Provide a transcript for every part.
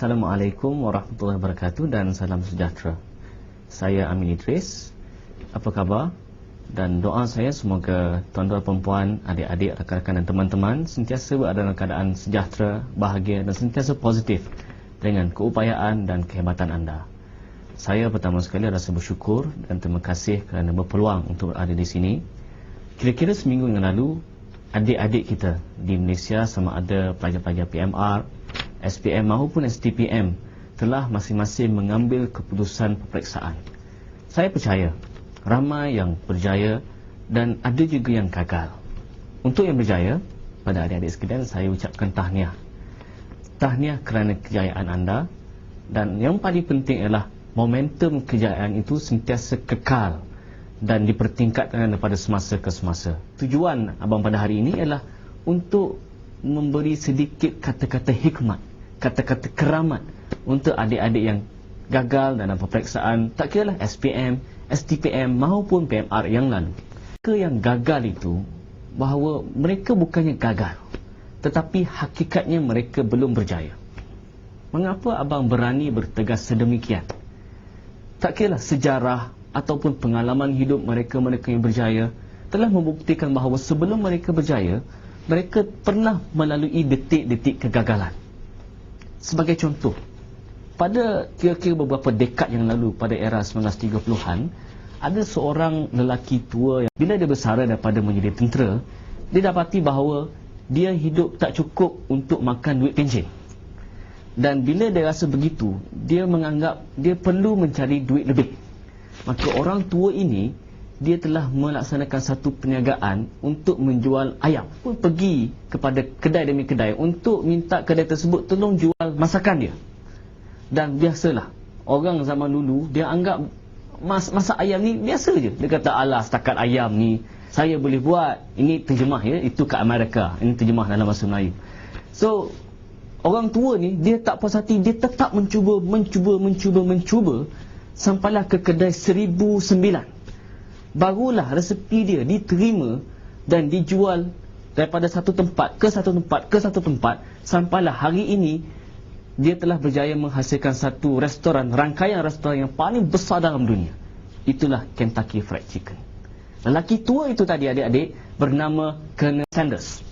Assalamualaikum warahmatullahi wabarakatuh dan salam sejahtera. Saya Amin Idris. Apa khabar? Dan doa saya semoga tuan-tuan perempuan, adik-adik, rakan-rakan dan teman-teman sentiasa berada dalam keadaan sejahtera, bahagia dan sentiasa positif dengan keupayaan dan kehebatan anda. Saya pertama sekali rasa bersyukur dan terima kasih kerana berpeluang untuk berada di sini. Kira-kira seminggu yang lalu, adik-adik kita di Malaysia sama ada pelajar-pelajar PMR, SPM maupun STPM telah masing-masing mengambil keputusan peperiksaan. Saya percaya ramai yang berjaya dan ada juga yang gagal. Untuk yang berjaya, pada adik-adik sekalian saya ucapkan tahniah. Tahniah kerana kejayaan anda, dan yang paling penting ialah momentum kejayaan itu sentiasa kekal dan dipertingkatkan daripada semasa ke semasa. Tujuan abang pada hari ini ialah untuk memberi sedikit kata-kata hikmat, kata-kata keramat untuk adik-adik yang gagal dalam peperiksaan, tak kiralah SPM, STPM maupun PMR yang lalu. Mereka yang gagal itu, bahawa mereka bukannya gagal, tetapi hakikatnya mereka belum berjaya. Mengapa abang berani bertegas sedemikian? Tak kiralah sejarah ataupun pengalaman hidup mereka-mereka yang berjaya telah membuktikan bahawa sebelum mereka berjaya, mereka pernah melalui detik-detik kegagalan. Sebagai contoh, pada kira-kira beberapa dekad yang lalu, pada era 1930-an, ada seorang lelaki tua yang bila dia bersara daripada menjadi tentera, dia dapati bahawa dia hidup tak cukup untuk makan duit pencen. Dan bila dia rasa begitu, dia menganggap dia perlu mencari duit lebih. Maka orang tua ini, dia telah melaksanakan satu perniagaan untuk menjual ayam. Pun pergi kepada kedai demi kedai untuk minta kedai tersebut tolong jual masakan dia. Dan biasalah, orang zaman dulu dia anggap masak ayam ni biasa je. Dia kata, alah setakat ayam ni saya boleh buat. Ini terjemah ya, itu kat Amerika. Ini terjemah dalam bahasa Melayu. So, orang tua ni dia tak puas hati, dia tetap mencuba sampailah ke kedai 1009. Barulah resepi dia diterima dan dijual daripada satu tempat ke satu tempat ke satu tempat, sampailah hari ini dia telah berjaya menghasilkan satu restoran, rangkaian restoran yang paling besar dalam dunia. Itulah Kentucky Fried Chicken. Lelaki tua itu tadi adik-adik bernama Colonel Sanders.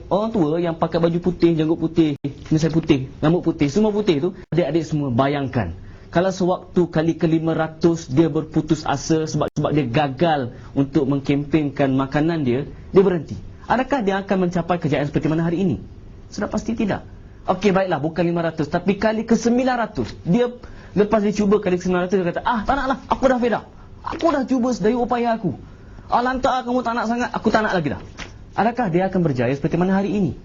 Orang tua yang pakai baju putih, janggut putih, misai putih, rambut putih, semua putih tu, adik-adik semua bayangkan, kalau sewaktu kali ke-500 dia berputus asa sebab dia gagal untuk mengkempenkan makanan dia berhenti. Adakah dia akan mencapai kejayaan seperti mana hari ini? Sudah pasti tidak. Okey, baiklah, bukan 500, tapi kali ke-900. Dia lepas dia cuba kali ke-900 dia kata, tak naklah, aku dah fed up. Aku dah cuba sedaya upaya aku. Lantak kamu tak nak sangat, aku tak nak lagi dah. Adakah dia akan berjaya seperti mana hari ini?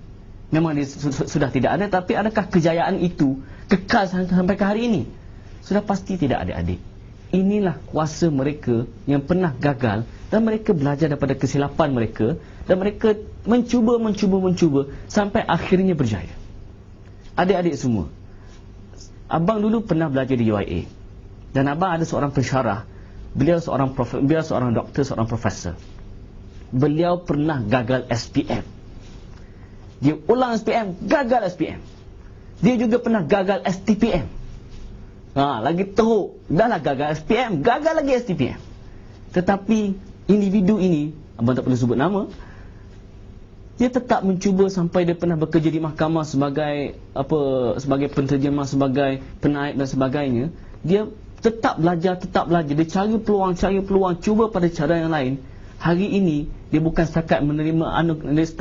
Memang dia sudah tidak ada, tapi adakah kejayaan itu kekal sampai ke hari ini? Sudah pasti tidak, adik-adik. Inilah kuasa mereka yang pernah gagal dan mereka belajar daripada kesilapan mereka dan mereka mencuba sampai akhirnya berjaya. Adik-adik semua, abang dulu pernah belajar di UIA dan abang ada seorang pensyarah. Beliau seorang doktor, seorang profesor. Beliau pernah gagal SPM. Dia ulang SPM, gagal SPM. Dia juga pernah gagal STPM. Lagi teruk, dahlah gagal SPM, gagal lagi STPM. Tetapi individu ini, abang tak perlu sebut nama, dia tetap mencuba sampai dia pernah bekerja di mahkamah sebagai penterjemah, sebagai penaik dan sebagainya. Dia tetap belajar, dia cari peluang, cuba pada cara yang lain. Hari ini dia bukan setakat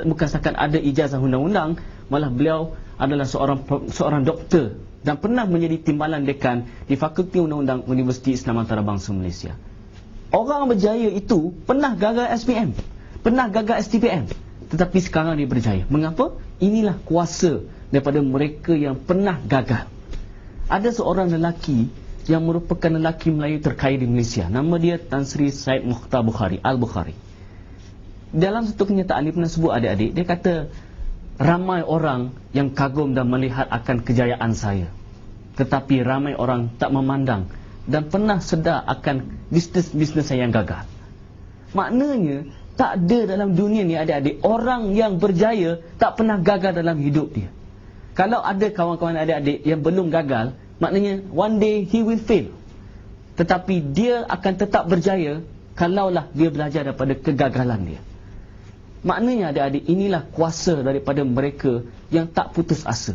bukan setakat ada ijazah undang-undang, malah beliau adalah seorang doktor dan pernah menjadi timbalan dekan di Fakulti Undang-Undang Universiti Islam Antarabangsa Malaysia. Orang berjaya itu pernah gagal SPM, pernah gagal STPM, tetapi sekarang dia berjaya. Mengapa? Inilah kuasa daripada mereka yang pernah gagal. Ada seorang lelaki yang merupakan lelaki Melayu terkaya di Malaysia. Nama dia Tan Sri Said Mukhtar Bukhari, Al-Bukhari. Dalam satu kenyataan dia pernah sebut adik-adik, dia kata, ramai orang yang kagum dan melihat akan kejayaan saya, tetapi ramai orang tak memandang dan pernah sedar akan bisnes saya yang gagal. Maknanya, tak ada dalam dunia ni adik-adik orang yang berjaya tak pernah gagal dalam hidup dia. Kalau ada kawan-kawan adik-adik yang belum gagal, maknanya one day he will fail. Tetapi dia akan tetap berjaya kalaulah dia belajar daripada kegagalan dia. Maknanya adik-adik, inilah kuasa daripada mereka yang tak putus asa.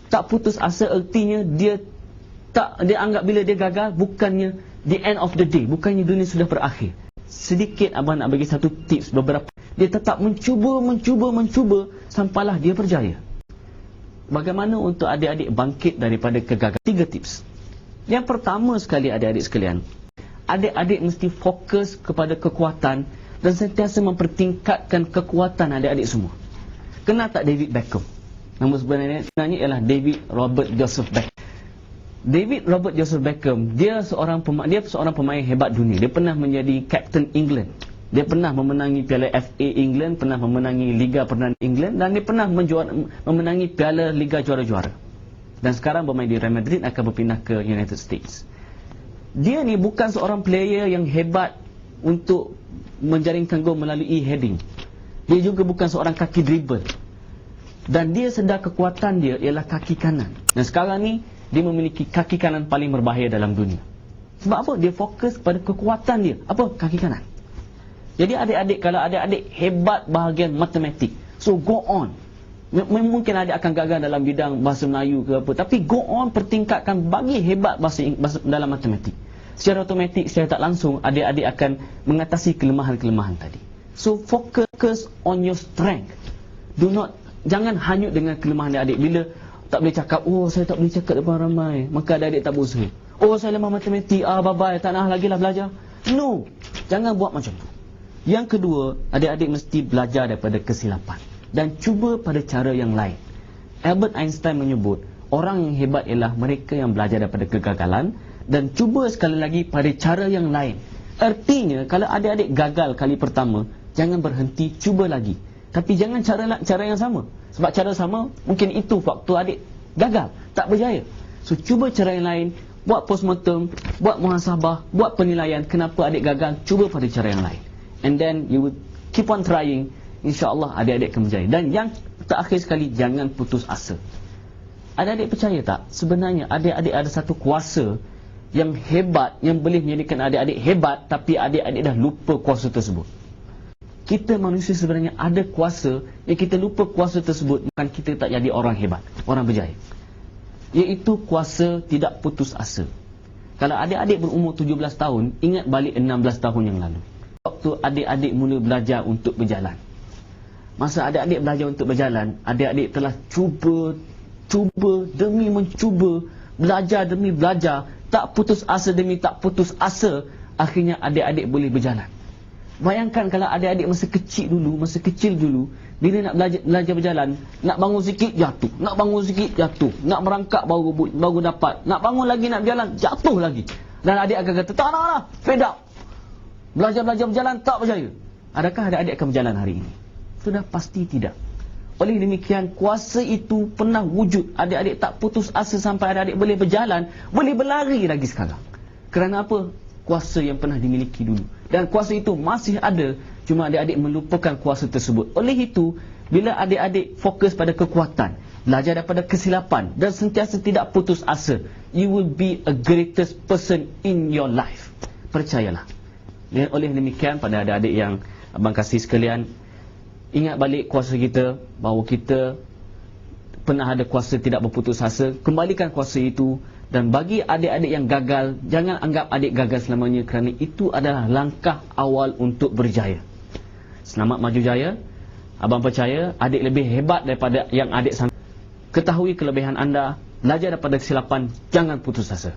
Tak putus asa artinya dia anggap bila dia gagal bukannya the end of the day, bukannya dunia sudah berakhir. Sedikit abang nak bagi satu tips beberapa. Dia tetap mencuba sampailah dia berjaya. Bagaimana untuk adik-adik bangkit daripada kegagalan? 3 tips. Yang pertama sekali adik-adik sekalian, adik-adik mesti fokus kepada kekuatan dan sentiasa mempertingkatkan kekuatan adik-adik semua. Kenal tak David Beckham? Nama sebenarnya ialah David Robert Joseph Beckham. David Robert Joseph Beckham, dia seorang pemain hebat dunia. Dia pernah menjadi Captain England. Dia pernah memenangi Piala FA England, pernah memenangi Liga Perdana England, dan dia pernah memenangi Piala Liga Juara-Juara. Dan sekarang bermain di Real Madrid, akan berpindah ke United States. Dia ni bukan seorang player yang hebat untuk menjaringkan gol melalui heading. Dia juga bukan seorang kaki dribble. Dan dia sedar kekuatan dia ialah kaki kanan. Dan sekarang ni dia memiliki kaki kanan paling berbahaya dalam dunia. Sebab apa? Dia fokus pada kekuatan dia. Apa? Kaki kanan. Jadi adik-adik, kalau adik-adik hebat bahagian matematik, so go on. Mungkin adik akan gagal dalam bidang bahasa Melayu ke apa, tapi go on, pertingkatkan, bagi hebat bahasa dalam matematik. Secara otomatik, secara tak langsung, adik-adik akan mengatasi kelemahan-kelemahan tadi. So focus on your strength. Jangan hanyut dengan kelemahan adik-adik. Bila tak boleh cakap, oh saya tak boleh cakap depan ramai, maka adik-adik tak berusaha. Oh saya lemah matematik, bye-bye, tak nak lagi lah belajar. No, jangan buat macam tu. Yang kedua, adik-adik mesti belajar daripada kesilapan dan cuba pada cara yang lain. Albert Einstein menyebut, orang yang hebat ialah mereka yang belajar daripada kegagalan dan cuba sekali lagi pada cara yang lain. Artinya, kalau adik-adik gagal kali pertama, jangan berhenti, cuba lagi. Tapi jangan cara yang sama. Sebab cara sama, mungkin itu waktu adik gagal, tak berjaya. So, cuba cara yang lain, buat postmortem, buat muhasabah, buat penilaian, kenapa adik gagal, cuba pada cara yang lain. And then you will keep on trying, insya-Allah adik-adik akan berjaya. Dan yang terakhir sekali, jangan putus asa. Adik-adik percaya tak? Sebenarnya adik-adik ada satu kuasa yang hebat, yang boleh menjadikan adik-adik hebat, tapi adik-adik dah lupa kuasa tersebut. Kita manusia sebenarnya ada kuasa yang kita lupa kuasa tersebut, bukan kita tak jadi orang hebat, orang berjaya. Iaitu kuasa tidak putus asa. Kalau adik-adik berumur 17 tahun, ingat balik 16 tahun yang lalu. Waktu adik-adik mula belajar untuk berjalan. Masa adik-adik belajar untuk berjalan, adik-adik telah cuba demi mencuba, belajar demi belajar, tak putus asa demi tak putus asa, akhirnya adik-adik boleh berjalan. Bayangkan kalau adik-adik masa kecil dulu, bila nak belajar berjalan, nak bangun sikit jatuh, nak merangkak baru dapat, nak bangun lagi nak berjalan, jatuh lagi. Dan adik akan kata, tak nak lah, fed up. Belajar berjalan tak berjaya. Adakah adik-adik akan berjalan hari ini? Sudah pasti tidak. Oleh demikian, kuasa itu pernah wujud. Adik-adik tak putus asa sampai adik-adik boleh berjalan, boleh berlari lagi sekarang. Kerana apa? Kuasa yang pernah dimiliki dulu. Dan kuasa itu masih ada, cuma adik-adik melupakan kuasa tersebut. Oleh itu, bila adik-adik fokus pada kekuatan, belajar daripada kesilapan dan sentiasa tidak putus asa, you will be a greatest person in your life. Percayalah. Dan oleh demikian, pada adik-adik yang abang kasih sekalian, ingat balik kuasa kita, bahawa kita pernah ada kuasa tidak berputus asa. Kembalikan kuasa itu. Dan bagi adik-adik yang gagal, jangan anggap adik gagal selamanya, kerana itu adalah langkah awal untuk berjaya. Selamat maju jaya. Abang percaya adik lebih hebat daripada yang adik sangka. Ketahui kelebihan anda, belajar daripada kesilapan, jangan putus asa.